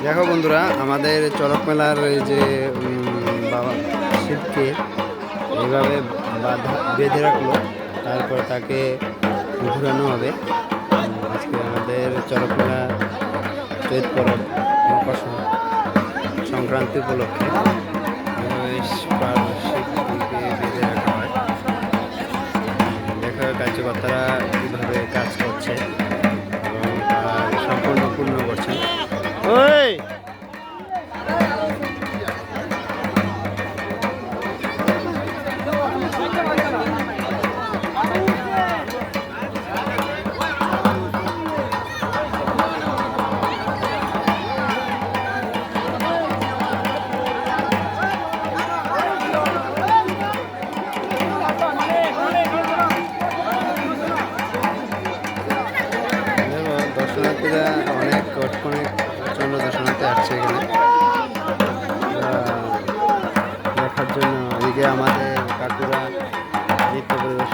দেখো বন্ধুরা, আমাদের চড়ক মেলার এই যে বাবা শিবকে এইভাবে বেঁধে রাখলো, তারপর তাকে ঘুরানো হবে। আজকে আমাদের চড়ক মেলা চৈত পরব মকর সংক্রান্তি উপলক্ষে শিবকে বেঁধে রাখা হয়। দেখা কার্যকর্তারা কীভাবে কাজ করছে এবং সম্পূর্ণ পূর্ণ করছেন। ওই দর্শনার্থীরা অনেক প্রচণ্ড দর্শনার্থী আসছে এখানে দেখার জন্য। এদিকে আমাদের কাকুরা নৃত্য পরিবেশন